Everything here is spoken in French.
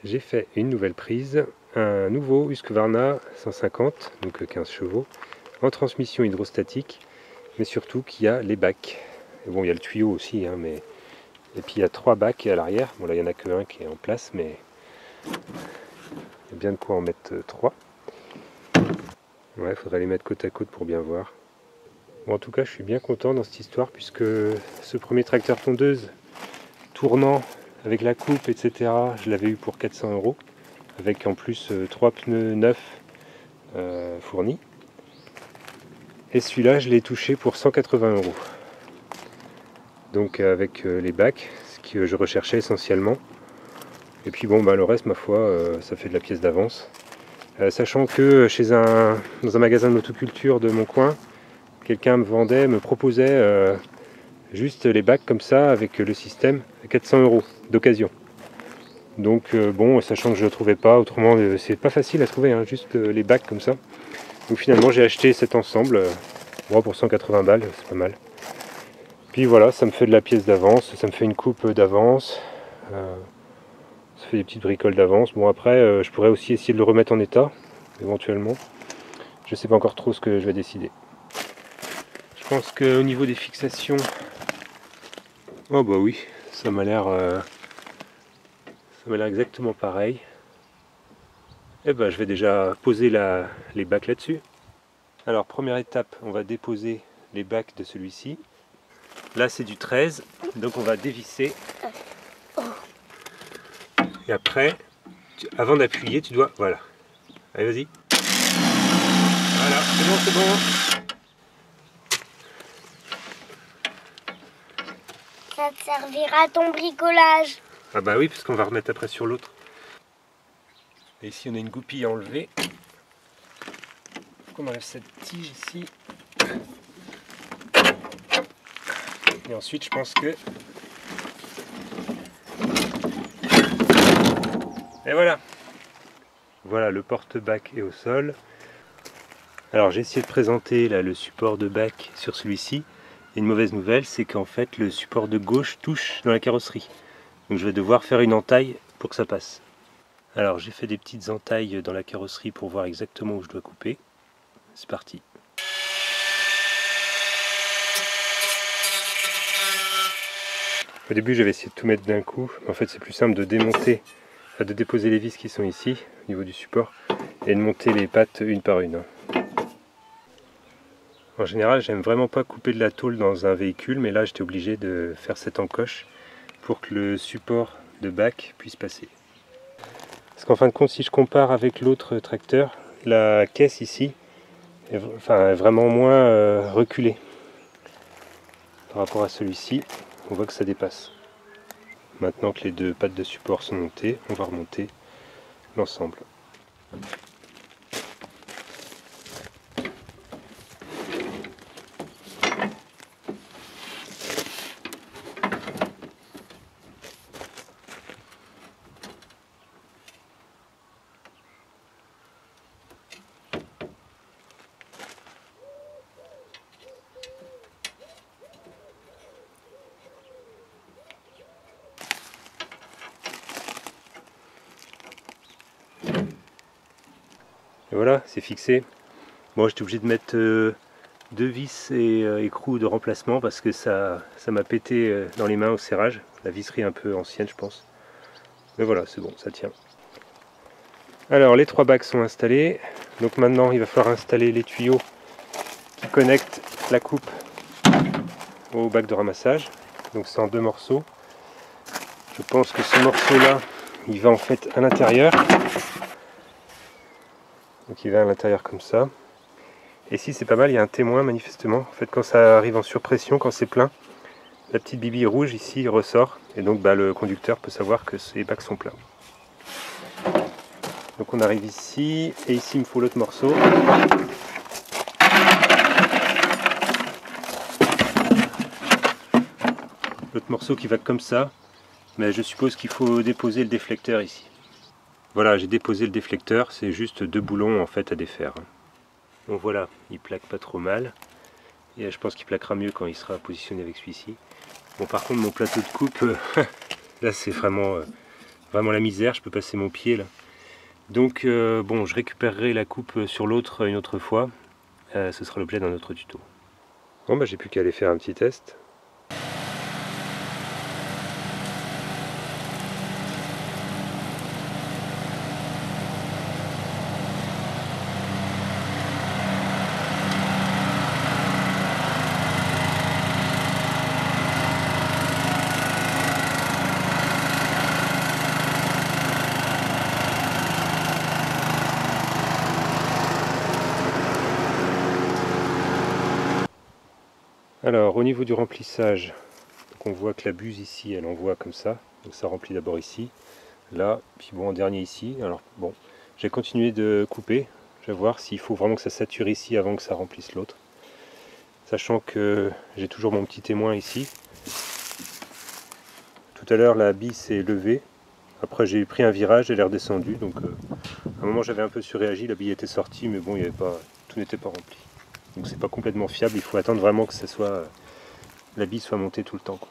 j'ai fait une nouvelle prise, un nouveau Husqvarna 150, donc 15 chevaux, en transmission hydrostatique, mais surtout qui a les bacs. Et bon, il y a le tuyau aussi, hein, mais... et puis il y a 3 bacs à l'arrière. Bon, là il n'y en a qu'un qui est en place, mais il y a bien de quoi en mettre 3. Ouais, il faudrait les mettre côte à côte pour bien voir. Bon, en tout cas, je suis bien content dans cette histoire, puisque ce premier tracteur tondeuse tournant avec la coupe, etc., je l'avais eu pour 400 €, avec en plus 3 pneus neufs fournis. Et celui-là, je l'ai touché pour 180 €. Donc avec les bacs, ce que je recherchais essentiellement. Et puis bon, bah, le reste, ma foi, ça fait de la pièce d'avance. Sachant que dans un magasin de motoculture de mon coin, quelqu'un me proposait juste les bacs comme ça, avec le système, à 400 € d'occasion. Donc bon, sachant que je ne le trouvais pas, autrement c'est pas facile à trouver, hein, juste les bacs comme ça. Donc finalement j'ai acheté cet ensemble, pour 180 balles, c'est pas mal. Puis voilà, ça me fait de la pièce d'avance, ça me fait une coupe d'avance, ça fait des petites bricoles d'avance. Bon après, je pourrais aussi essayer de le remettre en état, éventuellement. Je sais pas encore trop ce que je vais décider. Je pense qu'au niveau des fixations, oh bah oui, ça m'a l'air exactement pareil. Et ben je vais déjà poser les bacs là-dessus. Alors première étape, on va déposer les bacs de celui-ci. Là c'est du 13, donc on va dévisser. Et après, avant d'appuyer, tu dois... Voilà. Allez, vas-y. Voilà, c'est bon, c'est bon. Ça te servira à ton bricolage. Ah bah oui, parce qu'on va remettre après sur l'autre. Et ici on a une goupille à enlever. Faut qu'on enlève cette tige ici. Et ensuite je pense que... Et voilà. Voilà, le porte-bac est au sol. Alors j'ai essayé de présenter là, le support de bac sur celui-ci. Et une mauvaise nouvelle, c'est qu'en fait le support de gauche touche dans la carrosserie. Donc je vais devoir faire une entaille pour que ça passe. Alors j'ai fait des petites entailles dans la carrosserie pour voir exactement où je dois couper. C'est parti. Au début j'avais essayé de tout mettre d'un coup. En fait c'est plus simple de de déposer les vis qui sont ici, au niveau du support, et de monter les pattes une par une. En général j'aime vraiment pas couper de la tôle dans un véhicule, mais là j'étais obligé de faire cette encoche pour que le support de bac puisse passer. Parce qu'en fin de compte, si je compare avec l'autre tracteur, la caisse ici est vraiment moins reculée par rapport à celui-ci. On voit que ça dépasse. Maintenant que les deux pattes de support sont montées, on va remonter l'ensemble. Et voilà, c'est fixé. Bon, j'étais obligé de mettre 2 vis et écrous de remplacement parce que ça m'a pété dans les mains au serrage. La visserie est un peu ancienne, je pense. Mais voilà, c'est bon, ça tient. Alors, les 3 bacs sont installés. Donc maintenant, il va falloir installer les tuyaux qui connectent la coupe au bac de ramassage. Donc c'est en 2 morceaux. Je pense que ce morceau-là, il va en fait à l'intérieur. Donc il va à l'intérieur comme ça. Et ici c'est pas mal, il y a un témoin manifestement. En fait quand ça arrive en surpression, quand c'est plein, la petite bibille rouge ici ressort. Et donc le conducteur peut savoir que ces bacs sont pleins. Donc on arrive ici, et ici il me faut l'autre morceau. L'autre morceau qui va comme ça, mais je suppose qu'il faut déposer le déflecteur ici. Voilà, j'ai déposé le déflecteur, c'est juste 2 boulons en fait à défaire. Donc voilà, il plaque pas trop mal. Et je pense qu'il plaquera mieux quand il sera positionné avec celui-ci. Bon par contre mon plateau de coupe, là c'est vraiment vraiment la misère, je peux passer mon pied là. Donc bon, je récupérerai la coupe sur l'autre une autre fois. Ce sera l'objet d'un autre tuto. Bon bah j'ai plus qu'à aller faire un petit test. Alors au niveau du remplissage, donc on voit que la buse ici elle envoie comme ça, donc ça remplit d'abord ici, là, puis bon en dernier ici. Alors bon, j'ai continué de couper, je vais voir s'il faut vraiment que ça sature ici avant que ça remplisse l'autre. Sachant que j'ai toujours mon petit témoin ici. Tout à l'heure la bille s'est levée, après j'ai pris un virage, elle est redescendue, donc à un moment j'avais un peu surréagi, la bille était sortie, mais bon il y avait pas, tout n'était pas rempli. Donc c'est pas complètement fiable, il faut attendre vraiment que ça soit, la bille soit montée tout le temps, quoi.